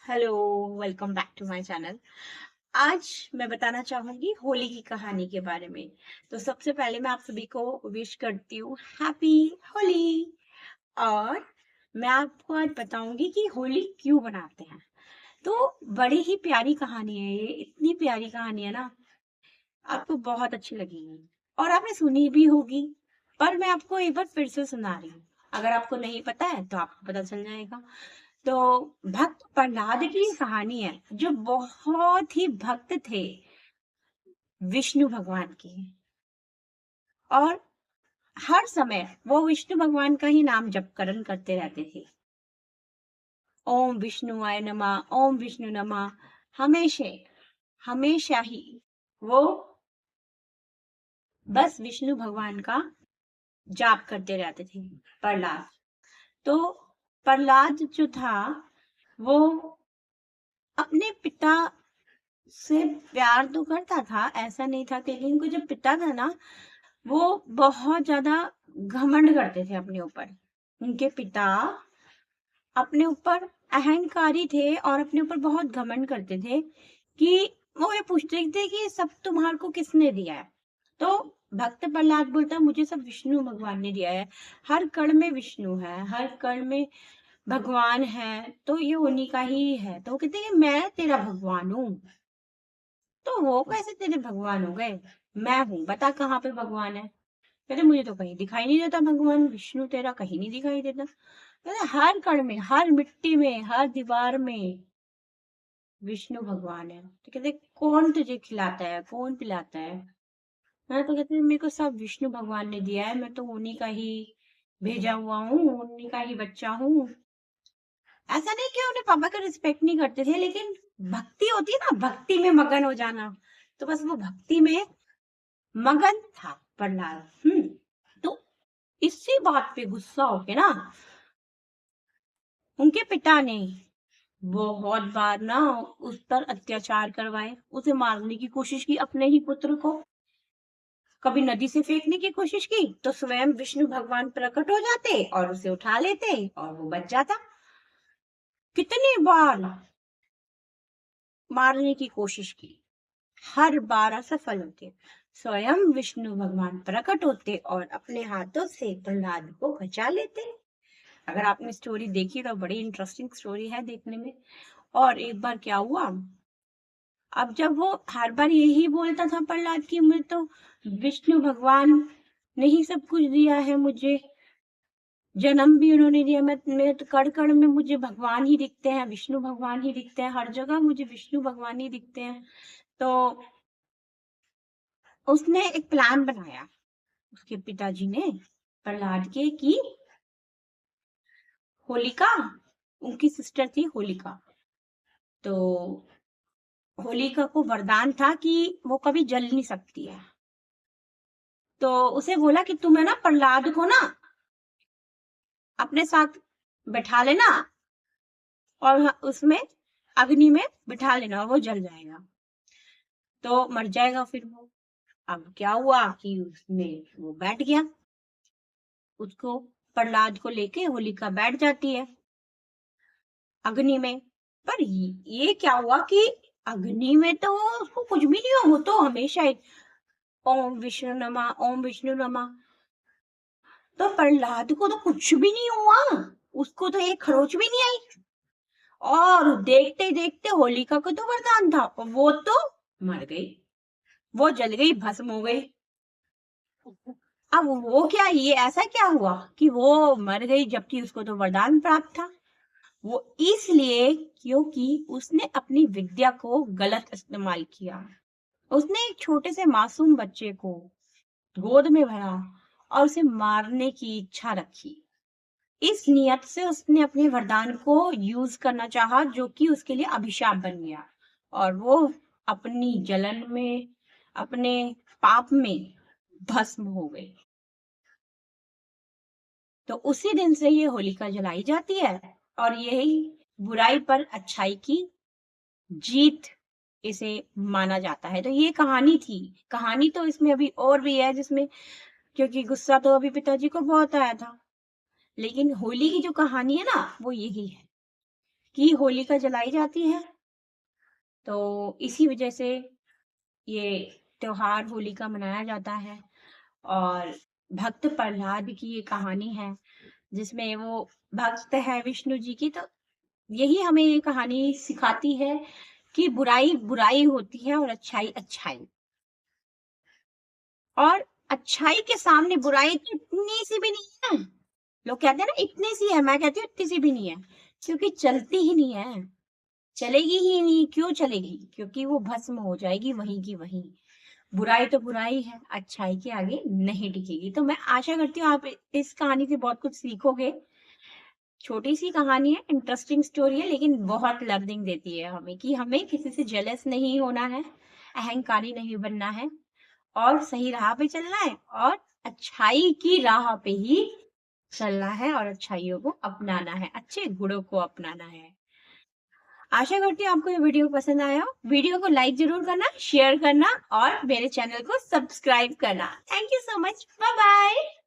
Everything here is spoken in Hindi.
Hello, welcome back to my channel. आज मैं बताना चाहूंगी होली की कहानी के बारे में। तो सबसे पहले मैं आप सभी को विश करती हूँ हैप्पी होली। और मैं आपको आज बताऊंगी कि होली क्यों मनाते हैं। तो बड़ी ही प्यारी कहानी है, ये इतनी प्यारी कहानी है ना, आपको बहुत अच्छी लगेगी और आपने सुनी भी होगी। पर मैं आपको एक बार फिर से सुना रही हूँ। अगर आपको नहीं पता है तो आपको पता चल जाएगा। तो भक्त प्रहलाद की कहानी है, जो बहुत ही भक्त थे विष्णु भगवान के। और हर समय वो विष्णु भगवान का ही नाम जपकरण करते रहते थे। ओम विष्णुवाय नमः, ओम विष्णु नमः। हमेशा हमेशा ही वो बस विष्णु भगवान का जाप करते रहते थे। प्रहलाद, तो प्रहलाद जो था वो अपने पिता से प्यार तो करता था, ऐसा नहीं था, लेकिन उनका जो पिता था ना, वो बहुत ज्यादा घमंड करते थे अपने ऊपर। उनके पिता अपने ऊपर अहंकारी थे और अपने ऊपर बहुत घमंड करते थे कि वो ये पूछते थे कि सब तुम्हारे को किसने दिया है। तो भक्त प्रहलाद बोलता मुझे सब विष्णु भगवान ने दिया है। हर कण में विष्णु है, हर कण में भगवान है, तो ये उन्हीं का ही है। तो वो कहते हैं कि मैं तेरा भगवान हूँ। तो वो कैसे तेरे भगवान हो गए? मैं हूँ, बता कहाँ पे भगवान है? कहते मुझे तो कहीं दिखाई नहीं देता भगवान, विष्णु तेरा कहीं नहीं दिखाई देता। कहते हर कण में, हर मिट्टी में, हर दीवार में विष्णु भगवान है। तो कहते कौन तुझे खिलाता है, कौन पिलाता है? हाँ, तो कहते मेरे को सब विष्णु भगवान ने दिया है, मैं तो उन्हीं का ही भेजा हुआ हूँ, उन्हीं का ही बच्चा हूँ। ऐसा नहीं कि उन्हें पापा का रिस्पेक्ट नहीं करते थे, लेकिन भक्ति होती है ना, भक्ति में मगन हो जाना। तो बस वो भक्ति में मगन था प्रहलाद। तो इसी बात पे गुस्सा होके ना, उनके पिता ने बहुत बार ना उस पर अत्याचार करवाए, उसे मारने की कोशिश की, अपने ही पुत्र को। कभी नदी से फेंकने की कोशिश की तो स्वयं विष्णु भगवान प्रकट हो जाते और उसे उठा लेते और वो बच जाता। कितनी बार मारने की कोशिश की, हर बार असफल होते। स्वयं विष्णु भगवान प्रकट होते और अपने हाथों से प्रहलाद को बचा लेते। अगर आपने स्टोरी देखी तो बड़ी इंटरेस्टिंग स्टोरी है देखने में। और एक बार क्या हुआ, अब जब वो हर बार यही बोलता था प्रहलाद की मैं तो विष्णु भगवान ने ही सब कुछ दिया है मुझे, जन्म भी उन्होंने दिया, मैं मेरे तो कण कण में मुझे भगवान ही दिखते हैं, विष्णु भगवान ही दिखते हैं, हर जगह मुझे विष्णु भगवान ही दिखते हैं। तो उसने एक प्लान बनाया, उसके पिताजी ने प्रहलाद के, कि होलिका, उनकी सिस्टर थी होलिका, तो होलिका को वरदान था कि वो कभी जल नहीं सकती है। तो उसे बोला कि तुम्हें ना प्रहलाद को ना अपने साथ बैठा लेना और उसमें अग्नि में बिठा लेना और वो जल जाएगा, तो मर जाएगा फिर वो। अब क्या हुआ कि उसमें वो बैठ गया, उसको प्रहलाद को लेके होलिका बैठ जाती है अग्नि में। पर ये क्या हुआ कि अग्नि में तो उसको कुछ भी नहीं हुआ, वो तो हमेशा ही ओम विष्णु नमः, ओम विष्णु नमः। तो प्रहलाद को तो कुछ भी नहीं हुआ, उसको तो एक खरोच भी नहीं आई। और देखते देखते होलिका को तो वरदान था, वो तो मर गई, वो जल गई, भस्म हो गई। अब वो क्या, ये ऐसा क्या हुआ कि वो मर गई जबकि उसको तो वरदान प्राप्त था? वो इसलिए क्योंकि उसने अपनी विद्या को गलत इस्तेमाल किया। उसने एक छोटे से मासूम बच्चे को गोद में भरा और उसे मारने की इच्छा रखी। इस नियत से उसने अपने वरदान को यूज करना चाहा, जो कि उसके लिए अभिशाप बन गया। और वो अपनी जलन में, अपने पाप में भस्म हो गई। तो उसी दिन से ये होलिका जलाई जाती है और यही बुराई पर अच्छाई की जीत इसे माना जाता है। तो ये कहानी थी। कहानी तो इसमें अभी और भी है, जिसमें क्योंकि गुस्सा तो अभी पिताजी को बहुत आया था, लेकिन होली की जो कहानी है ना वो यही है कि होलिका जलाई जाती है। तो इसी वजह से ये त्योहार होली का मनाया जाता है। और भक्त प्रहलाद की ये कहानी है, जिसमें वो भक्त है विष्णु जी की। तो यही हमें ये कहानी सिखाती है कि बुराई बुराई होती है और अच्छाई अच्छाई। और अच्छाई के सामने बुराई तो इतनी सी भी नहीं है। लोग कहते हैं ना इतनी सी है, मैं कहती हूँ इतनी सी भी नहीं है, क्योंकि चलती ही नहीं है, चलेगी ही नहीं। क्यों चलेगी? क्योंकि वो भस्म हो जाएगी वहीं की वहीं। बुराई तो बुराई है, अच्छाई के आगे नहीं टिकेगी। तो मैं आशा करती हूँ आप इस कहानी से बहुत कुछ सीखोगे। छोटी सी कहानी है, इंटरेस्टिंग स्टोरी है, लेकिन बहुत लर्निंग देती है हमें कि हमें किसी से जेलस नहीं होना है, अहंकारी नहीं बनना है, और सही राह पे चलना है, और अच्छाई की राह पे ही चलना है, और अच्छाइयों को अपनाना है, अच्छे गुणों को अपनाना है। आशा करती हूँ आपको ये वीडियो पसंद आया हो। वीडियो को लाइक जरूर करना, शेयर करना और मेरे चैनल को सब्सक्राइब करना। Thank you so much. Bye bye.